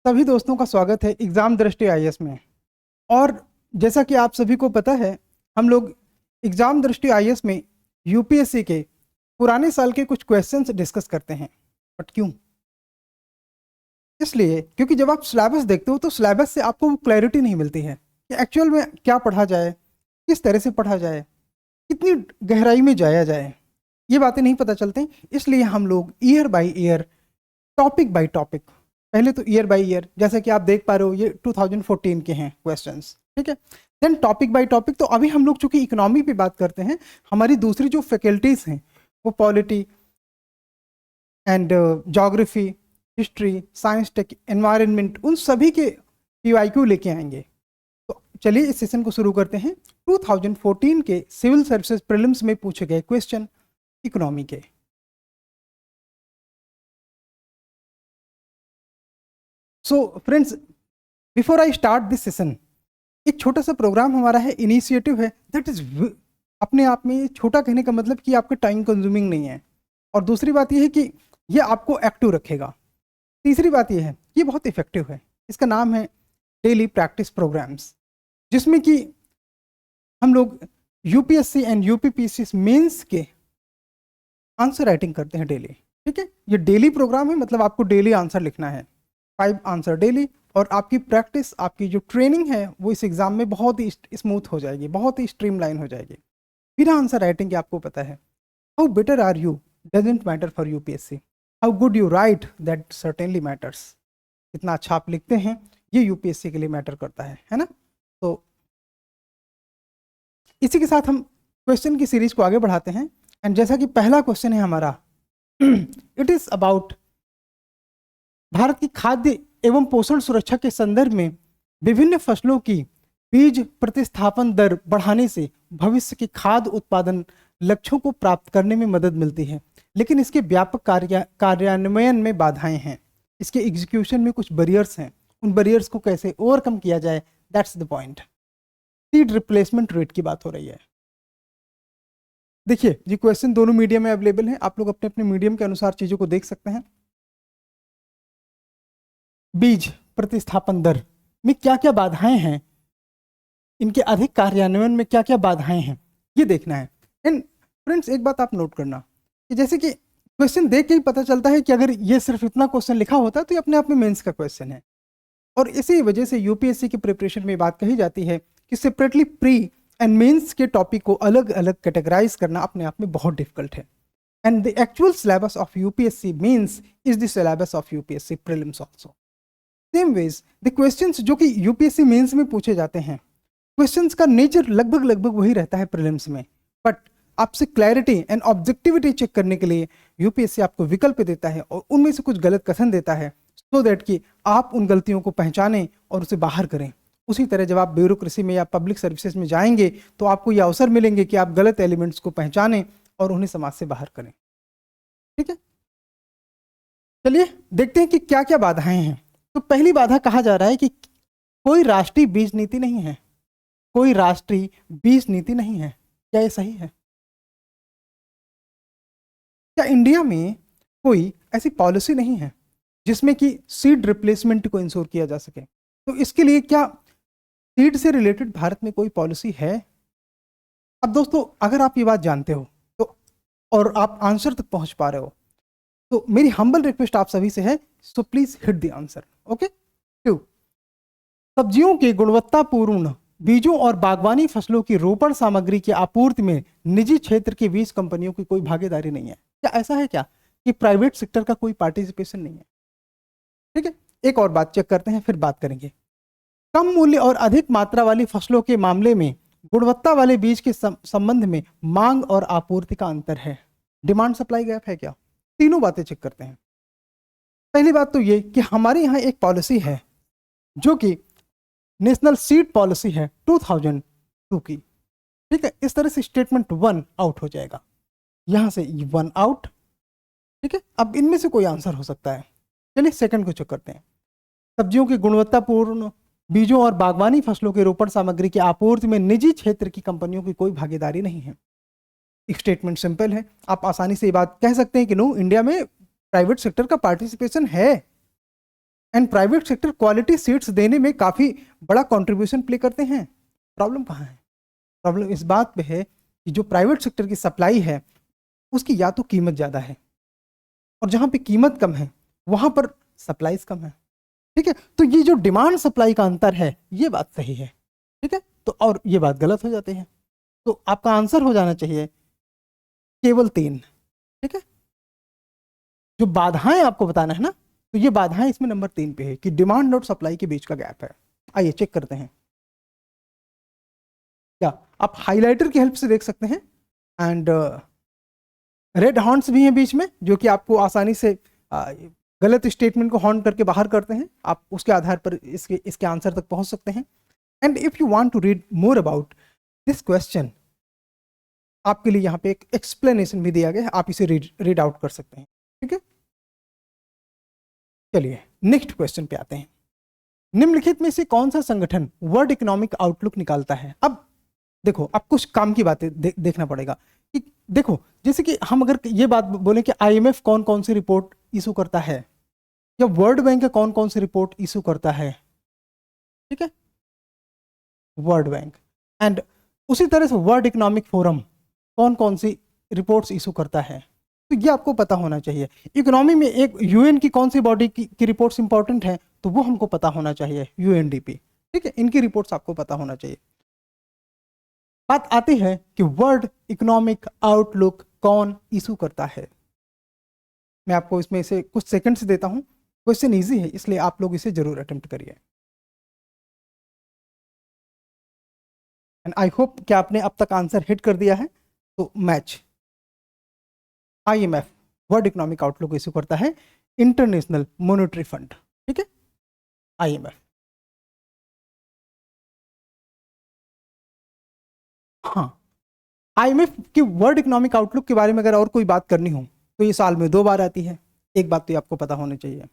सभी दोस्तों का स्वागत है एग्ज़ाम दृष्टि आईएएस में। और जैसा कि आप सभी को पता है, हम लोग एग्ज़ाम दृष्टि आईएएस में यूपीएससी के पुराने साल के कुछ क्वेश्चंस डिस्कस करते हैं। बट क्यों? इसलिए क्योंकि जब आप सिलेबस देखते हो तो सिलेबस से आपको वो क्लैरिटी नहीं मिलती है कि एक्चुअल में क्या पढ़ा जाए, किस तरह से पढ़ा जाए, कितनी गहराई में जाया जाए। ये बातें नहीं पता चलती। इसलिए हम लोग year by year, topic by topic, पहले तो ईयर बाय ईयर, जैसा कि आप देख पा रहे हो ये 2014 के हैं क्वेश्चंस, ठीक है। देन टॉपिक बाय टॉपिक, तो अभी हम लोग चूंकि इकोनॉमी पे बात करते हैं, हमारी दूसरी जो फैकल्टीज हैं वो polity and geography, history, science, tech, environment, उन सभी के पीवाईक्यू लेके आएंगे। तो चलिए इस सेशन को शुरू करते हैं। 2014 के सिविल सर्विसेज प्रीलिम्स में पूछे गए क्वेश्चन इकोनॉमी के। So friends, before I start this session, एक छोटा सा प्रोग्राम हमारा है, इनिशिएटिव है, दैट इज अपने आप में छोटा कहने का मतलब कि आपका टाइम कंज्यूमिंग नहीं है। और दूसरी बात यह है कि ये आपको एक्टिव रखेगा। तीसरी बात यह है ये बहुत इफेक्टिव है। इसका नाम है डेली प्रैक्टिस प्रोग्राम्स, जिसमें कि हम लोग यूपीएससी एंड यूपीपीएससी मेंस के आंसर राइटिंग करते हैं डेली, ठीक है। ये डेली प्रोग्राम है, मतलब आपको डेली आंसर लिखना है, 5 आंसर डेली। और आपकी प्रैक्टिस, आपकी जो ट्रेनिंग है वो इस एग्जाम में बहुत ही स्मूथ हो जाएगी, बहुत ही स्ट्रीमलाइन हो जाएगी। बिना आंसर राइटिंग के आपको पता है how better are you doesn't matter for UPSC, how good you write that certainly matters. कितना अच्छा आप लिखते हैं ये यूपीएससी के लिए मैटर करता है ना। तो इसी के साथ हम क्वेश्चन की सीरीज को आगे बढ़ाते हैं। एंड जैसा कि पहला क्वेश्चन है हमारा, इट इज अबाउट भारत की खाद्य एवं पोषण सुरक्षा के संदर्भ में विभिन्न फसलों की बीज प्रतिस्थापन दर बढ़ाने से भविष्य के खाद्य उत्पादन लक्ष्यों को प्राप्त करने में मदद मिलती है, लेकिन इसके व्यापक कार्यान्वयन में बाधाएं हैं। इसके एग्जीक्यूशन में कुछ बैरियर्स हैं, उन बैरियर्स को कैसे ओवरकम किया जाए, that's the point. Seed replacement rate की बात हो रही है। देखिए जी, क्वेश्चन दोनों मीडियम में अवेलेबल है, आप लोग अपने अपने मीडियम के अनुसार चीजों को देख सकते हैं। बीज प्रतिस्थापन दर में क्या क्या बाधाएं हैं, इनके अधिक कार्यान्वयन में क्या क्या बाधाएं हैं, ये देखना है। एंड फ्रेंड्स, एक बात आप नोट करना कि जैसे कि क्वेश्चन देख के ही पता चलता है कि अगर ये सिर्फ इतना क्वेश्चन लिखा होता तो ये अपने आप में मेंस का क्वेश्चन है। और इसी वजह से यूपीएससी की प्रिपरेशन में बात कही जाती है कि सेपरेटली प्री एंड मेंस के टॉपिक को अलग अलग कैटेगराइज करना अपने आप में बहुत डिफिकल्ट है। And the actual syllabus of UPSC mains is the syllabus of UPSC prelims also. Same ways the questions जो कि यूपीएससी मेंस में पूछे जाते हैं, क्वेश्चंस का नेचर लगभग लगभग वही रहता है प्रीलिम्स में, बट आपसे क्लैरिटी एंड ऑब्जेक्टिविटी चेक करने के लिए यूपीएससी आपको विकल्प देता है और उनमें से कुछ गलत कथन देता है, सो दैट कि आप उन गलतियों को पहचानें और उसे बाहर करें। उसी तरह जब आप ब्यूरोक्रेसी में या पब्लिक सर्विसेज में जाएंगे तो आपको ये अवसर मिलेंगे कि आप गलत एलिमेंट्स को पहचानें और उन्हें समाज से बाहर करें, ठीक है। चलिए देखते हैं कि क्या क्या बाधाएं हैं। तो पहली बाधा कहा जा रहा है कि कोई राष्ट्रीय बीज नीति नहीं है, कोई राष्ट्रीय बीज नीति नहीं है। क्या ये सही है? क्या इंडिया में कोई ऐसी पॉलिसी नहीं है जिसमें कि सीड रिप्लेसमेंट को इंश्योर किया जा सके? तो इसके लिए क्या सीड से रिलेटेड भारत में कोई पॉलिसी है? अब दोस्तों, अगर आप ये बात जानते हो तो और आप आंसर तक पहुंच पा रहे हो तो मेरी हम्बल रिक्वेस्ट आप सभी से है, so please hit the answer. Okay. 2, सब्जियों के गुणवत्तापूर्ण बीजों और बागवानी फसलों की रोपण सामग्री की आपूर्ति में निजी क्षेत्र की बीज कंपनियों की कोई भागीदारी नहीं है। क्या ऐसा है क्या कि प्राइवेट सेक्टर का कोई पार्टिसिपेशन नहीं है? ठीक है, एक और बात चेक करते हैं, फिर बात करेंगे। कम मूल्य और अधिक मात्रा वाली फसलों के मामले में गुणवत्ता वाले बीज के संबंध में मांग और आपूर्ति का अंतर है। डिमांड सप्लाई गैप है क्या? तीनों बातें चेक करते हैं। पहली बात तो ये कि हमारे यहाँ एक पॉलिसी है जो कि नेशनल सीड पॉलिसी है 2002 की, ठीक है। इस तरह से स्टेटमेंट 1 आउट हो जाएगा, यहां से 1 आउट, ठीक है। अब इनमें से कोई आंसर हो सकता है। चलिए सेकंड को चेक करते हैं। सब्जियों की गुणवत्तापूर्ण बीजों और बागवानी फसलों के रोपण सामग्री की आपूर्ति में निजी क्षेत्र की कंपनियों की कोई भागीदारी नहीं है। स्टेटमेंट सिंपल है, आप आसानी से ये बात कह सकते हैं कि नो, इंडिया में प्राइवेट सेक्टर का पार्टिसिपेशन है। And private sector quality seats देने में काफ़ी बड़ा कंट्रीब्यूशन प्ले करते हैं। प्रॉब्लम कहाँ है? प्रॉब्लम इस बात पे है कि जो प्राइवेट सेक्टर की सप्लाई है उसकी या तो कीमत ज़्यादा है, और जहाँ पे कीमत कम है वहाँ पर सप्लाईज कम है। ठीक है, तो ये जो डिमांड सप्लाई का अंतर है ये बात सही है। ठीक है, तो और ये बात गलत हो जाती है। तो आपका आंसर हो जाना चाहिए केवल 3। ठीक है, जो बाधाएं आपको बताना है ना, तो ये बाधाएं इसमें नंबर 3 पे है कि डिमांड और सप्लाई के बीच का गैप है। आइए चेक करते हैं। क्या आप हाइलाइटर की हेल्प से देख सकते हैं, एंड रेड हॉर्न्स भी हैं बीच में, जो कि आपको आसानी से गलत स्टेटमेंट को हॉर्न करके बाहर करते हैं। आप उसके आधार पर इसके आंसर तक पहुंच सकते हैं। And if you want to read more about this question, आपके लिए यहाँ पे एक एक्सप्लेनेशन भी दिया गया है, आप इसे रीड आउट कर सकते हैं। ठीक है, चलिए नेक्स्ट क्वेश्चन पे आते हैं। निम्नलिखित में से कौन सा संगठन वर्ल्ड इकोनॉमिक आउटलुक निकालता है? अब देखो, अब कुछ काम की बातें देखना पड़ेगा कि देखो, जैसे कि हम अगर ये बात बोले कि आईएमएफ कौन कौन सी रिपोर्ट इशू करता है, या वर्ल्ड बैंक कौन कौन सी रिपोर्ट इशू करता है। ठीक है, वर्ल्ड बैंक। एंड उसी तरह से वर्ल्ड इकोनॉमिक फोरम कौन कौन सी रिपोर्ट्स इशू करता है, तो ये आपको पता होना चाहिए। इकोनॉमी में एक यूएन की कौन सी बॉडी की रिपोर्ट्स इंपॉर्टेंट है, तो वो हमको पता होना चाहिए, यूएनडीपी। ठीक है, इनकी रिपोर्ट्स आपको पता होना चाहिए। बात आती है कि वर्ल्ड इकोनॉमिक आउटलुक कौन इशू करता है। मैं आपको इसमें से कुछ सेकंड्स देता हूं, क्वेश्चन इजी है इसलिए आप लोग इसे जरूर अटेम्प्ट करिए। एंड आई होप कि आपने अब तक आंसर हिट कर दिया है। तो match, IMF world economic outlook issue करता है, इंटरनेशनल मॉनेटरी फंड। ठीक है, आईएमएफ। हाँ, आईएमएफ की वर्ल्ड इकोनॉमिक आउटलुक के बारे में अगर और कोई बात करनी हो तो ये साल में 2 बार आती है। एक बात तो ये आपको पता होनी चाहिए।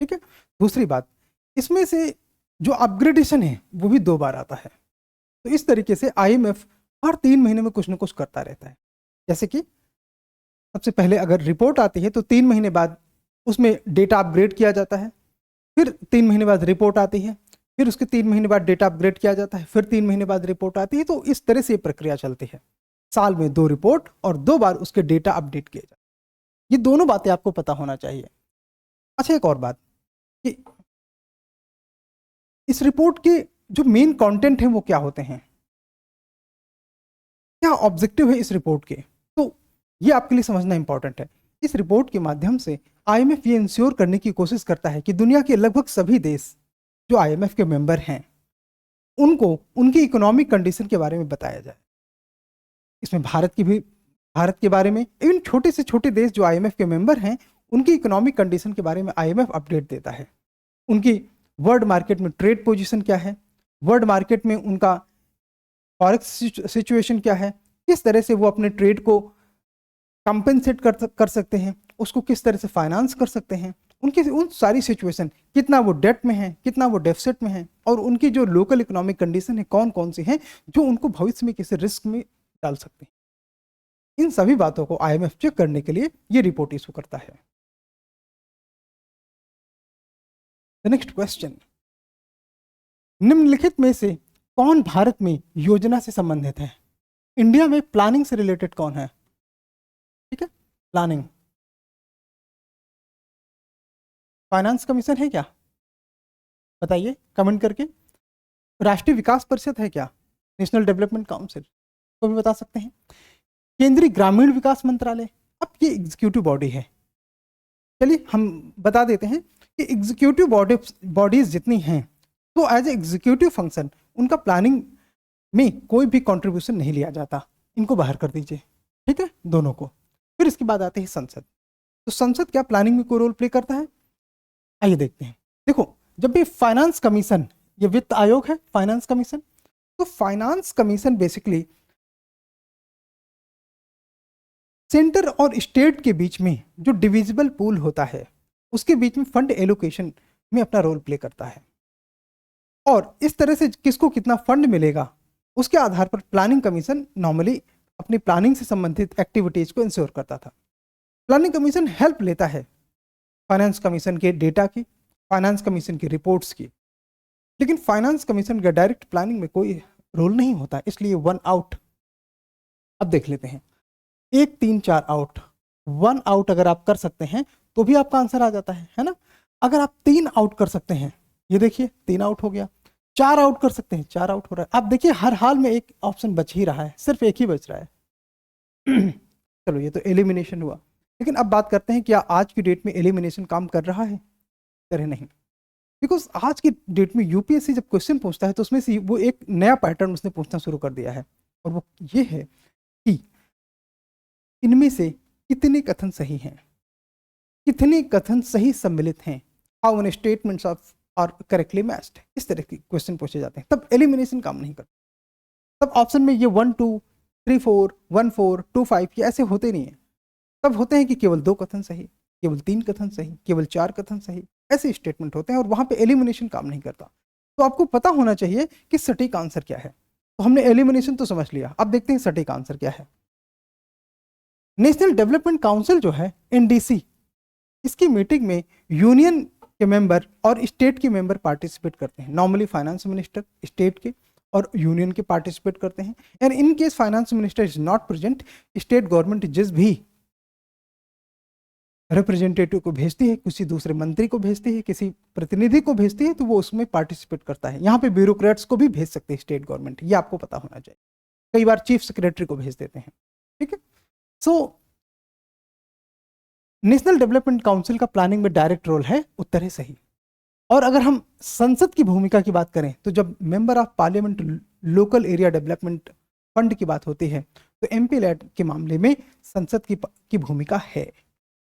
ठीक है, दूसरी बात, इसमें से जो अपग्रेडेशन है वो भी 2 बार आता है। तो इस तरीके से आईएमएफ हर 3 महीने में कुछ ना कुछ करता रहता है। जैसे कि सबसे पहले अगर रिपोर्ट आती है तो 3 महीने बाद उसमें डेटा अपग्रेड किया जाता है, फिर 3 महीने बाद रिपोर्ट आती है, फिर उसके 3 महीने बाद डेटा अपग्रेड किया जाता है, फिर 3 महीने बाद रिपोर्ट आती है। तो इस तरह से ये प्रक्रिया चलती है। साल में 2 रिपोर्ट और 2 बार उसके डेटा अपडेट किए जाते हैं। ये दोनों बातें आपको पता होना चाहिए। अच्छा, एक और बात कि इस रिपोर्ट के जो मेन कंटेंट है वो क्या होते हैं, क्या ऑब्जेक्टिव है इस रिपोर्ट के, तो ये आपके लिए समझना इंपॉर्टेंट है। इस रिपोर्ट के माध्यम से आईएमएफ ये इंश्योर करने की कोशिश करता है कि दुनिया के लगभग सभी देश जो आईएमएफ के मेंबर हैं उनको उनकी इकोनॉमिक कंडीशन के बारे में बताया जाए। इसमें भारत के बारे में, इवन छोटे से छोटे देश जो आईएमएफ के मेंबर हैं उनकी इकोनॉमिक कंडीशन के बारे में आईएमएफ अपडेट देता है। उनकी वर्ल्ड मार्केट में ट्रेड पोजीशन क्या है, वर्ल्ड मार्केट में उनका फॉरेक्स सिचुएशन क्या है, किस तरह से वो अपने ट्रेड को कंपेंसेट कर सकते हैं, उसको किस तरह से फाइनेंस कर सकते हैं, उनकी उन सारी सिचुएशन, कितना वो डेट में है, कितना वो डेफिसिट में है, और उनकी जो लोकल इकोनॉमिक कंडीशन है कौन कौन सी हैं जो उनको भविष्य में किसी रिस्क में डाल सकते हैं। इन सभी बातों को आईएमएफ चेक करने के लिए ये रिपोर्ट इशू करता है। द नेक्स्ट क्वेश्चन, निम्नलिखित में से कौन भारत में योजना से संबंधित है? इंडिया में प्लानिंग से रिलेटेड कौन है? ठीक है, प्लानिंग, फाइनेंस कमीशन है क्या? बताइए कमेंट करके। राष्ट्रीय विकास परिषद है क्या? नेशनल डेवलपमेंट काउंसिल को भी बता सकते हैं। केंद्रीय ग्रामीण विकास मंत्रालय, अब ये एग्जीक्यूटिव बॉडी है। चलिए हम बता देते हैं कि एग्जीक्यूटिव बॉडीज जितनी हैं तो एज ए एग्जीक्यूटिव फंक्शन उनका प्लानिंग में कोई भी कंट्रीब्यूशन नहीं लिया जाता, इनको बाहर कर दीजिए। ठीक है, दोनों को। फिर इसके बाद आते हैं संसद। तो संसद क्या प्लानिंग में कोई रोल प्ले करता है? आइए देखते हैं। देखो, जब भी फाइनेंस कमीशन, ये वित्त आयोग है फाइनेंस कमीशन, तो फाइनेंस कमीशन बेसिकली सेंटर और स्टेट के बीच में जो डिविजिबल पूल होता है उसके बीच में फंड एलोकेशन में अपना रोल प्ले करता है, और इस तरह से किसको कितना फंड मिलेगा उसके आधार पर प्लानिंग कमीशन नॉर्मली अपनी प्लानिंग से संबंधित एक्टिविटीज को इंश्योर करता था। प्लानिंग कमीशन हेल्प लेता है फाइनेंस कमीशन के डेटा की, फाइनेंस कमीशन की रिपोर्ट्स की, लेकिन फाइनेंस कमीशन का डायरेक्ट प्लानिंग में कोई रोल नहीं होता, इसलिए 1 आउट। अब देख लेते हैं 1 3 4 आउट। 1 आउट अगर आप कर सकते हैं तो भी आपका आंसर आ जाता है ना। अगर आप 3 आउट कर सकते हैं, ये देखिए 3 आउट हो गया। 4 आउट कर सकते हैं, 4 आउट हो रहा है। आप देखिए हर हाल में एक ऑप्शन बच ही रहा है, सिर्फ एक ही बच रहा है। चलो ये तो एलिमिनेशन हुआ, लेकिन अब बात करते हैं क्या आज की डेट में एलिमिनेशन काम कर रहा है? करे नहीं, बिकॉज आज की डेट में यूपीएससी जब क्वेश्चन पूछता है तो उसमें से वो एक नया पैटर्न उसने पूछना शुरू कर दिया है, और वो ये है कि इनमें से कितने कथन सही हैं, कितने कथन सही सम्मिलित हैं, how many statements of are correctly matched, इस तरह के क्वेश्चन पूछे जाते हैं। तब एलिमिनेशन काम नहीं करता। तब ऑप्शन में ये 1 2 3 4 1 4 2 5 ये ऐसे होते नहीं है। तब होते हैं कि केवल 2 कथन सही, केवल 3 कथन सही, केवल 4 कथन सही, ऐसे स्टेटमेंट होते हैं, और वहां पे एलिमिनेशन काम नहीं करता। तो आपको पता होना चाहिए कि सटीक आंसर क्या है। तो हमने एलिमिनेशन तो समझ लिया, अब देखते हैं सटीक आंसर क्या है। नेशनल डेवलपमेंट काउंसिल जो है एनडीसी, इसकी मीटिंग में यूनियन के मेंबर और स्टेट के मेंबर पार्टिसिपेट करते हैं। नॉर्मली फाइनेंस मिनिस्टर स्टेट के और यूनियन के पार्टिसिपेट करते हैं, and in case finance minister is not present, state government जिस भी रिप्रेजेंटेटिव को भेजती है, किसी दूसरे मंत्री को भेजती है, किसी प्रतिनिधि को भेजती है, तो वो उसमें पार्टिसिपेट करता है। यहाँ पे ब्यूरोक्रेट्स को भी भेज सकते हैं स्टेट गवर्नमेंट, ये आपको पता होना चाहिए। कई बार चीफ सेक्रेटरी को भेज देते हैं, ठीक है। सो नेशनल डेवलपमेंट काउंसिल का प्लानिंग में डायरेक्ट रोल है, उत्तर है सही। और अगर हम संसद की भूमिका की बात करें, तो जब member of parliament local area development fund की बात होती है, तो एमपी लैड के मामले में संसद की भूमिका है,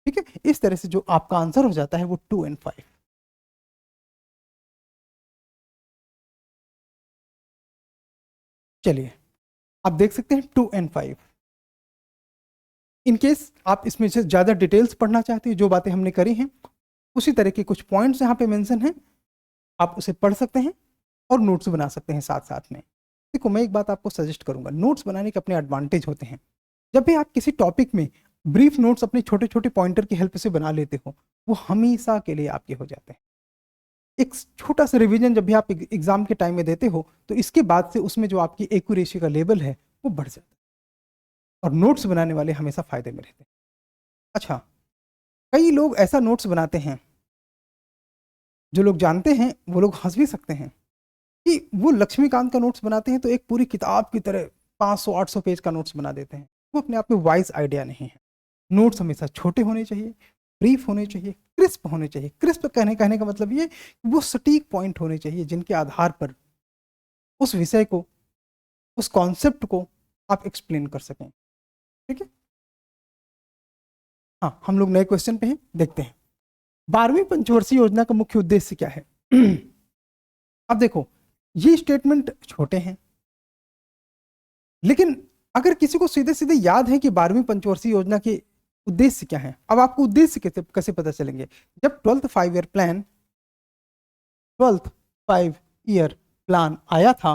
ठीक है। इस तरह से जो आपका आंसर हो जाता है वो 2 और 5। चलिए आप देख सकते हैं 2 और 5। इनकेस आप इसमें से ज्यादा डिटेल्स पढ़ना चाहते हैं, जो बातें हमने करी हैं उसी तरह के कुछ पॉइंट्स यहाँ पे मेंशन हैं, आप उसे पढ़ सकते हैं और नोट्स बना सकते हैं साथ साथ में। देखो मैं एक बात आपको सजेस्ट करूंगा, नोट्स बनाने के अपने एडवांटेज होते हैं। जब भी आप किसी टॉपिक में ब्रीफ नोट्स अपने छोटे छोटे पॉइंटर की हेल्प से बना लेते हो, वो हमेशा के लिए आपके हो जाते हैं। एक छोटा सा रिवीजन जब भी आप एग्जाम के टाइम में देते हो, तो इसके बाद से उसमें जो आपकी एक्यूरेसी का लेवल है वो बढ़ जाता है, और नोट्स बनाने वाले हमेशा फायदे में रहते हैं। अच्छा, कई लोग ऐसा नोट्स बनाते हैं, जो लोग जानते हैं वो लोग हंस भी सकते हैं कि वो लक्ष्मीकांत का नोट्स बनाते हैं तो एक पूरी किताब की तरह 500-800 पेज का नोट्स बना देते हैं। वो अपने आप में वाइज आइडिया नहीं है। नोट्स हमेशा छोटे होने चाहिए, ब्रीफ होने चाहिए, क्रिस्प होने चाहिए। क्रिस्प कहने का मतलब ये वो सटीक पॉइंट होने चाहिए जिनके आधार पर उस विषय को, उस कॉन्सेप्ट को आप एक्सप्लेन कर सकें, ठीक है। हाँ, हम लोग नए क्वेश्चन पे हैं, देखते हैं 12वीं पंचवर्षीय योजना का मुख्य उद्देश्य क्या है। अब देखो ये स्टेटमेंट छोटे हैं, लेकिन अगर किसी को सीधे सीधे याद है कि 12वीं पंचवर्षीय योजना के उद्देश्य क्या है, अब आपको उद्देश्य कैसे पता चलेंगे? जब 12th 5 ईयर प्लान आया था,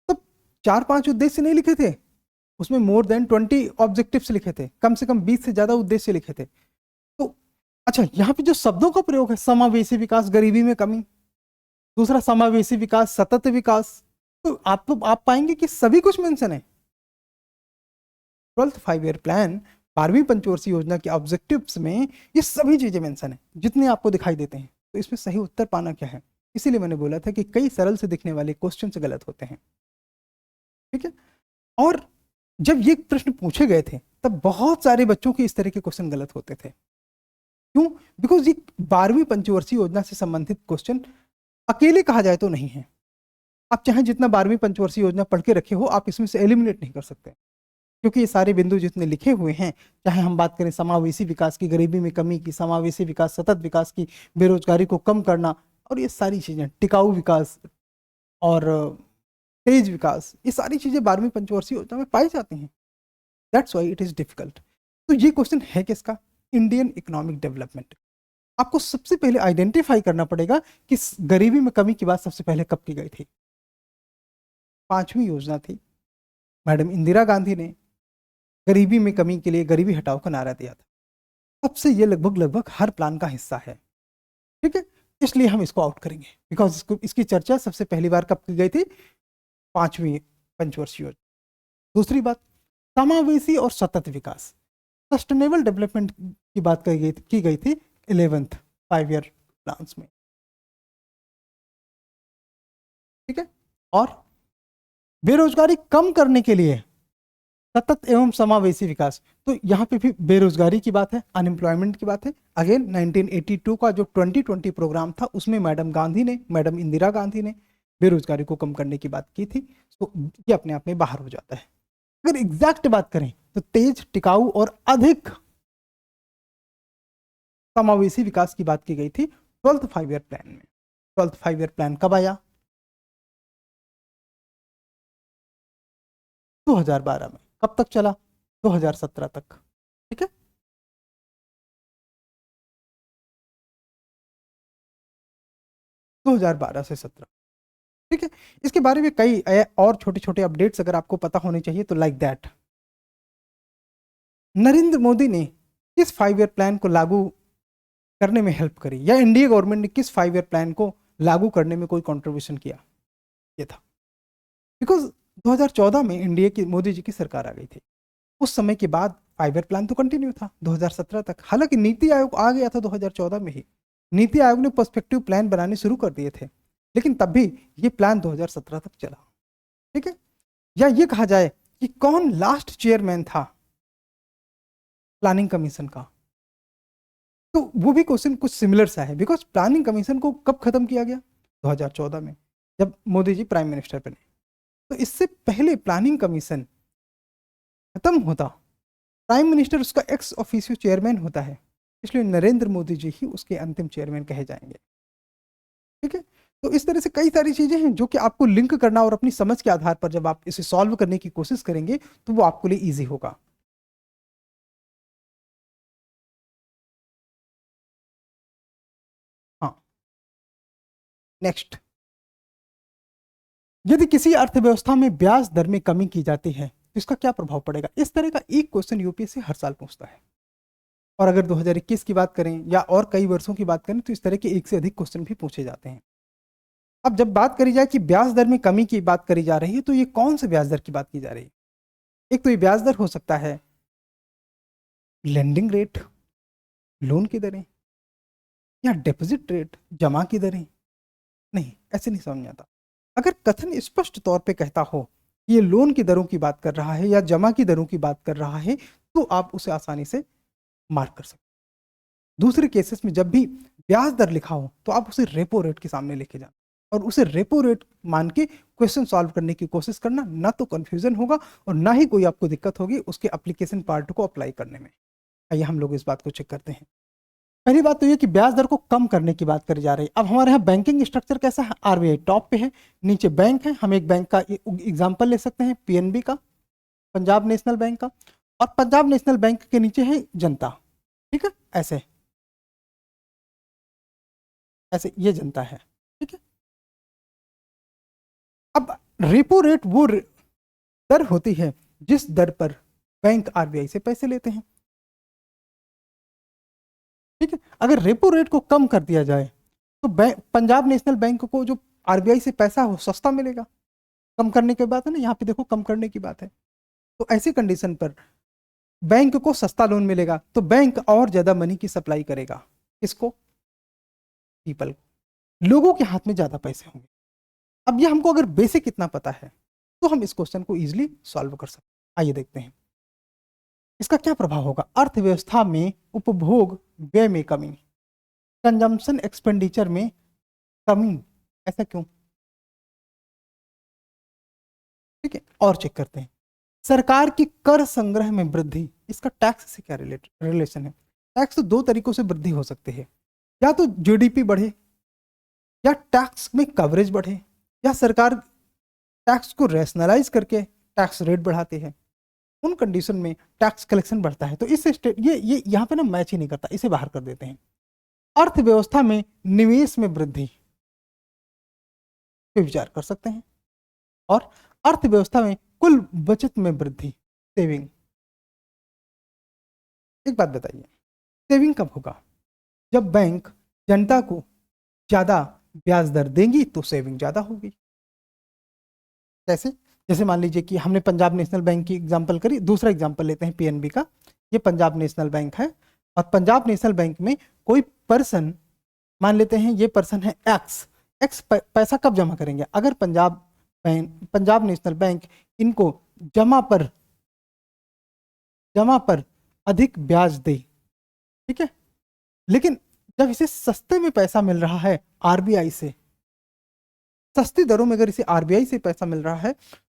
तब 4-5 उद्देश्य नहीं लिखे थे, उसमें मोर देन 20 ऑब्जेक्टिव्स लिखे थे, कम से कम 20 से ज्यादा उद्देश्य लिखे थे। तो अच्छा, यहाँ पे जो शब्दों का प्रयोग है, समावेशी विकास, गरीबी में कमी, दूसरा समावेशी विकास, सतत विकास, तो आप पाएंगे कि सभी कुछ मेंशन है। 12th 5 ईयर प्लान, 12वीं पंचवर्षीय योजना के ऑब्जेक्टिव्स में ये सभी चीजें मेंशन है जितने आपको दिखाई देते हैं। तो इसमें सही उत्तर पाना क्या है? इसीलिए मैंने बोला था कि कई सरल से दिखने वाले क्वेश्चन से गलत होते हैं, ठीक है। और जब ये प्रश्न पूछे गए थे तब बहुत सारे बच्चों के इस तरह के क्वेश्चन गलत होते थे। क्यों? बिकॉज ये 12वीं पंचवर्षीय योजना से संबंधित क्वेश्चन अकेले कहा जाए तो नहीं है। आप चाहे जितना 12वीं पंचवर्षीय योजना पढ़ के रखे हो, आप इसमें से एलिमिनेट नहीं कर सकते, क्योंकि ये सारे बिंदु जितने लिखे हुए हैं, चाहे हम बात करें समावेशी विकास की, गरीबी में कमी की, समावेशी विकास, सतत विकास की, बेरोजगारी को कम करना, और ये सारी चीजें, टिकाऊ विकास और तेज विकास, ये सारी चीजें 12वीं पंचवर्षीय योजना में पाई जाती हैं। That's why it is difficult. तो ये क्वेश्चन है किसका? Indian economic development. आपको सबसे पहले आइडेंटिफाई करना पड़ेगा कि गरीबी में कमी की बात सबसे पहले कब की गई थी। 5वीं योजना थी, मैडम इंदिरा गांधी ने गरीबी में कमी के लिए गरीबी हटाओ का नारा दिया था। तब से ये लगभग हर प्लान का हिस्सा है, ठीक है। इसलिए हम इसको आउट करेंगे, बिकॉज इसकी चर्चा सबसे पहली बार कब की गई थी? 5वीं पंचवर्षीय योजना। दूसरी बात, समावेशी और सतत विकास, सस्टेनेबल डेवलपमेंट की बात की गई थी 11th 5 ईयर प्लान्स में। ठीक है, और बेरोजगारी कम करने के लिए सतत एवं समावेशी विकास, तो यहाँ पे भी बेरोजगारी की बात है, अनएम्प्लॉयमेंट की बात है। अगेन 1982 का जो 2020 प्रोग्राम था उसमें मैडम इंदिरा गांधी ने बेरोजगारी को कम करने की बात की थी, तो ये अपने आप में बाहर हो जाता है। अगर एग्जैक्ट बात करें तो तेज, टिकाऊ और अधिक समावेशी विकास की बात की गई थी 12th 5 ईयर प्लान में। 12th 5 ईयर प्लान कब आया? 2012 में। कब तक चला? 2017 तक। ठीक है, 2012 से 17। ठीक है, इसके बारे में कई और छोटे छोटे अपडेट्स अगर आपको पता होने चाहिए तो लाइक दैट, नरेंद्र मोदी ने किस 5 ईयर प्लान को लागू करने में हेल्प करी, या एनडीए गवर्नमेंट ने किस 5 ईयर प्लान को लागू करने में कोई कंट्रीब्यूशन किया? ये था, बिकॉज 2014 में एनडीए की मोदी जी की सरकार आ गई थी। उस समय के बाद 5 ईयर प्लान तो कंटिन्यू था 2017 तक। हालांकि नीति आयोग आ गया था 2014 में ही, नीति आयोग ने पर्सपेक्टिव प्लान बनाने शुरू कर दिए थे, लेकिन तब भी ये प्लान 2017 तक चला। ठीक है, या ये कहा जाए कि कौन लास्ट चेयरमैन था प्लानिंग कमीशन का, तो वो भी क्वेश्चन कुछ सिमिलर सा है, बिकॉज प्लानिंग कमीशन को कब खत्म किया गया? 2014 में, जब मोदी जी प्राइम मिनिस्टर बने। तो इससे पहले प्लानिंग कमीशन खत्म होता, प्राइम मिनिस्टर उसका एक्स ऑफिशियो चेयरमैन होता है, इसलिए नरेंद्र मोदी जी ही उसके अंतिम चेयरमैन कहे जाएंगे। ठीक है, तो इस तरह से कई सारी चीजें हैं जो कि आपको लिंक करना, और अपनी समझ के आधार पर जब आप इसे सॉल्व करने की कोशिश करेंगे तो वो आपके लिए इजी होगा। हाँ, नेक्स्ट, यदि किसी अर्थव्यवस्था में ब्याज दर में कमी की जाती है तो इसका क्या प्रभाव पड़ेगा? इस तरह का एक क्वेश्चन यूपीएससी हर साल पूछता है, और अगर 2021 की बात करें या और कई वर्षों की बात करें तो इस तरह के एक से अधिक क्वेश्चन भी पूछे जाते हैं। अब जब बात करी जाए कि ब्याज दर में कमी की बात करी जा रही है, तो ये कौन से ब्याज दर की बात की जा रही है? एक तो ये ब्याज दर हो सकता है लेंडिंग रेट, लोन की दरें, या डिपॉजिट रेट, जमा की दरें। नहीं, ऐसे नहीं समझ में आता। अगर कथन स्पष्ट तौर पे कहता हो कि ये लोन की दरों की बात कर रहा है या जमा की दरों की बात कर रहा है, तो आप उसे आसानी से मार्क कर सकते। दूसरे केसेस में जब भी ब्याज दर लिखा हो तो आप उसे रेपो रेट के सामने लेके जाना, और उसे रेपो रेट मान के क्वेश्चन सॉल्व करने की कोशिश करना, ना तो कंफ्यूजन होगा और ना ही कोई आपको दिक्कत होगी उसके एप्लीकेशन पार्ट को अप्लाई करने में। आइए हम लोग इस बात को चेक करते हैं। पहली बात तो ये कि ब्याज दर को कम करने की बात करी जा रही है। अब हमारे यहाँ बैंकिंग स्ट्रक्चर कैसा है? आरबीआई टॉप पे है, नीचे बैंक है। हम एक बैंक का एग्जांपल ले सकते हैं, पीएनबी का, पंजाब नेशनल बैंक का, और पंजाब नेशनल बैंक के नीचे है जनता। ठीक है, ऐसे ऐसे ये जनता है। ठीक है, अब रेपो रेट वो दर होती है जिस दर पर बैंक आरबीआई से पैसे लेते हैं। ठीक है, अगर रेपो रेट को कम कर दिया जाए तो पंजाब नेशनल बैंक को जो आरबीआई से पैसा हो सस्ता मिलेगा। कम करने की बात है ना, यहाँ पे देखो कम करने की बात है। तो ऐसी कंडीशन पर बैंक को सस्ता लोन मिलेगा तो बैंक और ज्यादा मनी की सप्लाई करेगा। किसको? पीपल को, लोगों के हाथ में ज्यादा पैसे होंगे। अब ये हमको अगर बेसिक इतना पता है तो हम इस क्वेश्चन को इजिली सॉल्व कर सकते हैं। आइए देखते हैं इसका क्या प्रभाव होगा। अर्थव्यवस्था में उपभोग व्यय में कमी, कंजम्पशन एक्सपेंडिचर में कमी, ऐसा क्यों? ठीक है, और चेक करते हैं। सरकार की कर संग्रह में वृद्धि, इसका टैक्स से क्या रिलेशन है? टैक्स तो दो तरीकों से वृद्धि हो सकती है, या तो जीडीपी बढ़े, या टैक्स में कवरेज बढ़े, या सरकार टैक्स को रैशनलाइज करके टैक्स रेट बढ़ाती है। उन कंडीशन में टैक्स कलेक्शन बढ़ता है। तो इससे ये यहाँ पे ना मैच ही नहीं करता, इसे बाहर कर देते हैं। अर्थव्यवस्था में निवेश में वृद्धि पे विचार कर सकते हैं, और अर्थव्यवस्था में कुल बचत में वृद्धि, सेविंग। एक बात बताइए, सेविंग कब होगा? जब बैंक जनता को ज्यादा ब्याज दर देंगी तो सेविंग ज्यादा होगी। कैसे? जैसे मान लीजिए कि हमने पंजाब नेशनल बैंक की एग्जांपल करी, दूसरा एग्जांपल लेते हैं पीएनबी का। ये पंजाब नेशनल बैंक है और पंजाब नेशनल बैंक में कोई पर्सन, मान लेते हैं ये पर्सन है एक्स। एक्स पैसा कब जमा करेंगे? अगर पंजाब नेशनल बैंक इनको जमा पर अधिक ब्याज दे, ठीक है, लेकिन जब इसे सस्ते में पैसा मिल रहा है आरबीआई से, सस्ती दरों में अगर इसे आरबीआई से पैसा मिल रहा है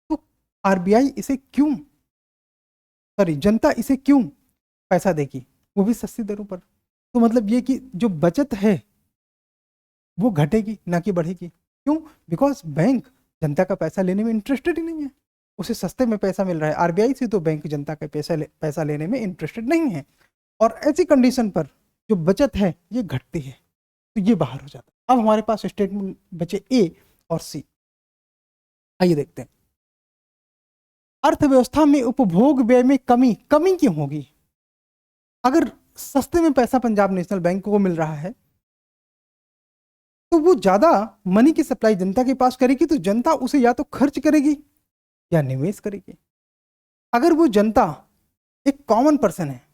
तो आरबीआई इसे क्यों, सॉरी, जनता इसे क्यों पैसा देगी, वो भी सस्ती दरों पर। तो मतलब ये कि जो बचत है वो घटेगी ना कि बढ़ेगी। क्यों? बिकॉज बैंक जनता का पैसा लेने में इंटरेस्टेड ही नहीं है, उसे सस्ते में पैसा मिल रहा है आरबीआई से, तो बैंक जनता का पैसा लेने में इंटरेस्टेड नहीं है। और ऐसी कंडीशन पर जो बचत है ये घटती है, तो ये बाहर हो जाता है। अब हमारे पास स्टेटमेंट बचे ए और सी। आइए देखते हैं। अर्थव्यवस्था में उपभोग व्यय में कमी क्यों होगी? अगर सस्ते में पैसा पंजाब नेशनल बैंक को मिल रहा है तो वो ज्यादा मनी की सप्लाई जनता के पास करेगी, तो जनता उसे या तो खर्च करेगी या निवेश करेगी। अगर वो जनता एक कॉमन पर्सन है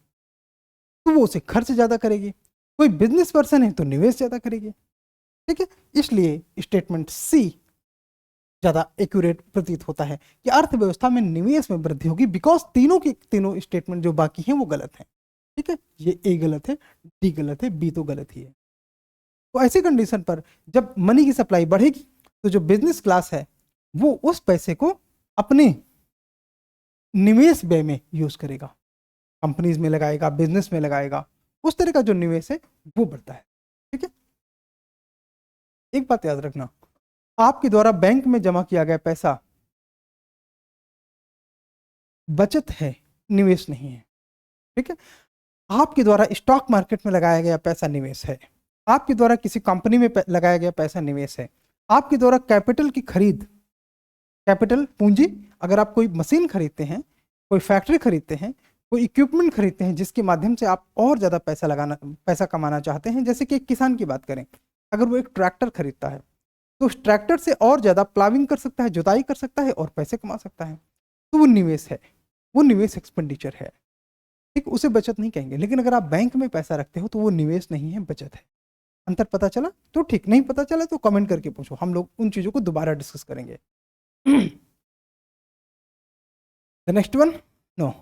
तो वो उसे खर्च ज्यादा करेगी, कोई बिजनेस पर्सन है तो निवेश ज्यादा करेगी। ठीक है, इसलिए स्टेटमेंट सी ज्यादा एक्यूरेट प्रतीत होता है कि अर्थव्यवस्था में निवेश में वृद्धि होगी, बिकॉज तीनों स्टेटमेंट जो बाकी हैं वो गलत हैं। ठीक है, ये ए गलत है, डी गलत है, बी तो गलत ही है। तो ऐसी कंडीशन पर जब मनी की सप्लाई बढ़ेगी तो जो बिजनेस क्लास है वो उस पैसे को अपने निवेश व्यय में यूज करेगा, कंपनीज में लगाएगा, बिजनेस में लगाएगा, उस तरह का जो निवेश है वो बढ़ता है। ठीक है, एक बात याद रखना, आपके द्वारा बैंक में जमा किया गया पैसा बचत है, निवेश नहीं है। ठीक है, आपके द्वारा स्टॉक मार्केट में लगाया गया पैसा निवेश है, आपके द्वारा किसी कंपनी में लगाया गया पैसा निवेश है, आपके द्वारा कैपिटल की खरीद, कैपिटल पूंजी, अगर आप कोई मशीन खरीदते हैं, कोई फैक्ट्री खरीदते हैं, कोई इक्विपमेंट खरीदते हैं जिसके माध्यम से आप और ज़्यादा पैसा कमाना चाहते हैं, जैसे कि एक किसान की बात करें, अगर वो एक ट्रैक्टर खरीदता है तो उस ट्रैक्टर से और ज़्यादा प्लाविंग कर सकता है, जुताई कर सकता है और पैसे कमा सकता है, तो वो निवेश है, वो निवेश एक्सपेंडिचर है। ठीक, उसे बचत नहीं कहेंगे। लेकिन अगर आप बैंक में पैसा रखते हो तो वो निवेश नहीं है, बचत है। अंतर पता चला? तो ठीक, नहीं पता चला तो कमेंट करके पूछो, हम लोग उन चीज़ों को दोबारा डिस्कस करेंगे। The next one, no.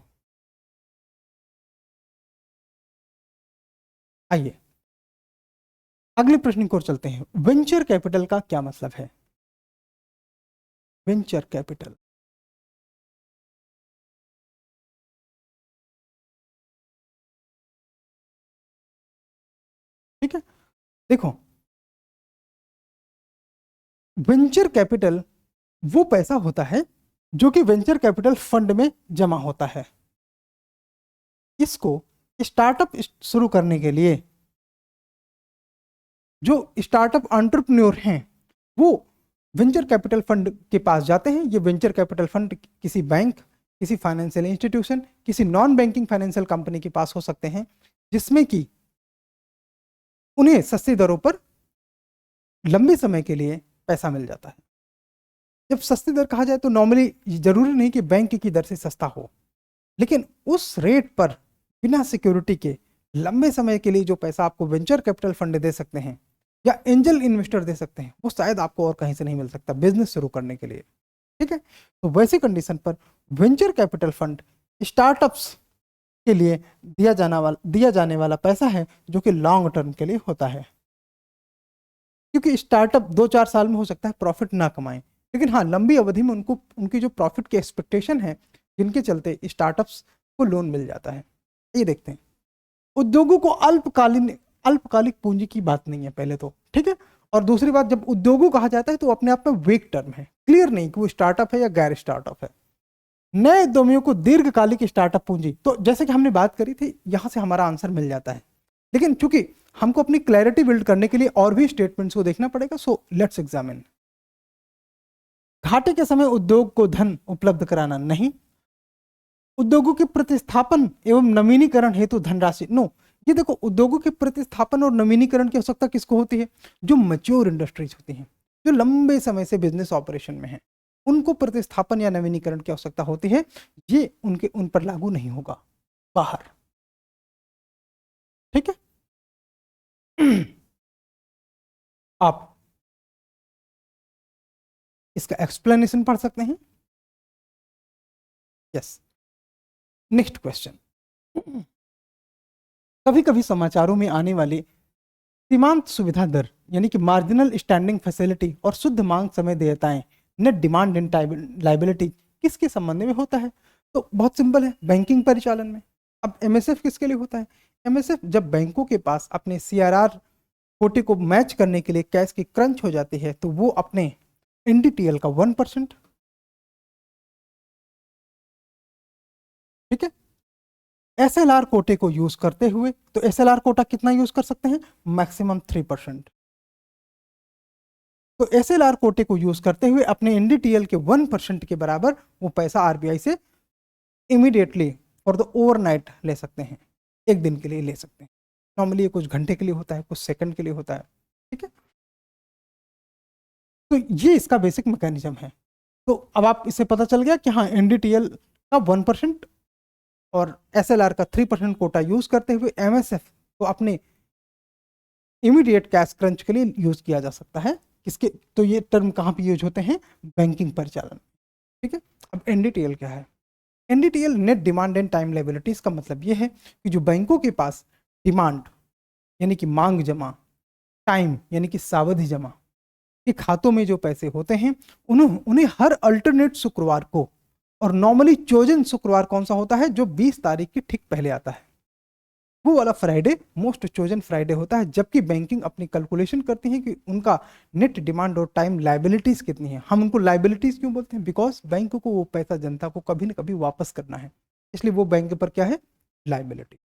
आइए अगले प्रश्न की ओर चलते हैं। वेंचर कैपिटल का क्या मतलब है? वेंचर कैपिटल, ठीक है, देखो, वेंचर कैपिटल वो पैसा होता है जो कि वेंचर कैपिटल फंड में जमा होता है। इसको स्टार्टअप शुरू करने के लिए जो स्टार्टअप एंटरप्रेन्योर हैं वो वेंचर कैपिटल फंड के पास जाते हैं। ये वेंचर कैपिटल फंड किसी बैंक, किसी फाइनेंशियल इंस्टीट्यूशन, किसी नॉन बैंकिंग फाइनेंशियल कंपनी के पास हो सकते हैं, जिसमें कि उन्हें सस्ती दरों पर लंबे समय के लिए पैसा मिल जाता है। जब सस्ती दर कहा जाए तो नॉर्मली जरूरी नहीं कि बैंक की दर से सस्ता हो, लेकिन उस रेट पर बिना सिक्योरिटी के लंबे समय के लिए जो पैसा आपको वेंचर कैपिटल फंड दे सकते हैं या एंजल इन्वेस्टर दे सकते हैं, वो शायद आपको और कहीं से नहीं मिल सकता बिजनेस शुरू करने के लिए। ठीक है, तो वैसी कंडीशन पर वेंचर कैपिटल फंड स्टार्टअप्स के लिए दिया जाने वाला पैसा है जो कि लॉन्ग टर्म के लिए होता है। क्योंकि स्टार्टअप 2-4 साल में हो सकता है प्रॉफिट ना कमाएं, लेकिन हाँ लंबी अवधि में उनकी जो प्रॉफिट की एक्सपेक्टेशन है, जिनके चलते स्टार्टअप्स को लोन मिल जाता है। ये देखते हैं, उद्योगों को अल्पकालिक पूंजी की बात नहीं है पहले तो, ठीक है। और दूसरी बात, जब उद्योगों कहा जाता है तो अपने आप में वेग टर्म है, क्लियर नहीं कि वो स्टार्टअप है या गैर स्टार्टअप है। नए उद्यमियों को दीर्घकालिक स्टार्टअप पूंजी, तो जैसे कि हमने बात करी थी, यहां से हमारा आंसर मिल जाता है। लेकिन चूंकि हमको अपनी क्लैरिटी बिल्ड करने के लिए और भी स्टेटमेंट्स को देखना पड़ेगा, सो लेट्स एग्जामिन। घाटे के समय उद्योग को धन उपलब्ध कराना नहीं, उद्योगों के प्रतिस्थापन एवं नवीनीकरण हेतु धनराशि, नो, ये देखो, उद्योगों के प्रतिस्थापन और नवीनीकरण की आवश्यकता किसको होती है? जो मैच्योर इंडस्ट्रीज होती हैं, जो लंबे समय से बिजनेस ऑपरेशन में है, उनको प्रतिस्थापन या नवीनीकरण की आवश्यकता होती है। ये उन पर लागू नहीं होगा बाहर। ठीक है। आप इसका एक्सप्लेनेशन पढ़ सकते हैं। यस। Next question. कभी कभी समाचारों में आने वाली सीमांत सुविधा दर यानी कि मार्जिनल स्टैंडिंग फैसिलिटी और शुद्ध मांग समय देयताएं, नेट डिमांड एंड लाइबिलिटी किसके संबंध में होता है? तो बहुत सिंपल है, बैंकिंग परिचालन में। अब एमएसएफ किसके लिए होता है? एमएसएफ जब बैंकों के पास अपने सीआरआर कोटे को मैच करने के लिए कैश की क्रंच हो जाती है, तो वो अपने एनडीटीएल का 1%, ठीक है, एसएलआर कोटे को यूज करते हुए, तो एसएलआर कोटा कितना यूज कर सकते हैं? मैक्सिमम 3%। तो एसएलआर कोटे को यूज करते हुए अपने एनडीटीएल के 1% के बराबर वो पैसा आरबीआई से इमीडिएटली फॉर द ओवरनाइट ले सकते हैं, एक दिन के लिए ले सकते हैं। नॉर्मली ये कुछ घंटे के लिए होता है, कुछ सेकंड के लिए होता है। ठीक है, तो ये इसका बेसिक मैकेनिज्म है। तो अब आप इससे पता चल गया कि हाँ, एनडीटीएल का 1% और एसएलआर का 3% कोटा यूज करते हुए एमएसएफ को अपने इमीडिएट कैश क्रंच के लिए यूज किया जा सकता है। किसके? तो ये टर्म कहाँ पे यूज होते हैं? बैंकिंग परिचालन। ठीक है। अब एनडीटीएल क्या है? NDTL net demand and time liabilities का मतलब ये है कि जो बैंकों के पास डिमांड यानी कि मांग जमा, टाइम यानी कि सावधि जमा के खातों में जो पैसे होते हैं, उन्हें हर अल्टरनेट शुक्रवार को, और नॉर्मली चोजन शुक्रवार कौन सा होता है? जो 20 तारीख के ठीक पहले आता है, वो वाला फ्राइडे मोस्ट चोजन फ्राइडे होता है। जबकि बैंकिंग अपनी कैलकुलेशन करती है कि उनका नेट डिमांड और टाइम लाइबिलिटीज कितनी है। हम उनको लाइबिलिटीज क्यों बोलते हैं? बिकॉज बैंक को वो पैसा जनता को कभी ना कभी वापस करना है, इसलिए वो बैंक पर क्या है? लाइबिलिटी।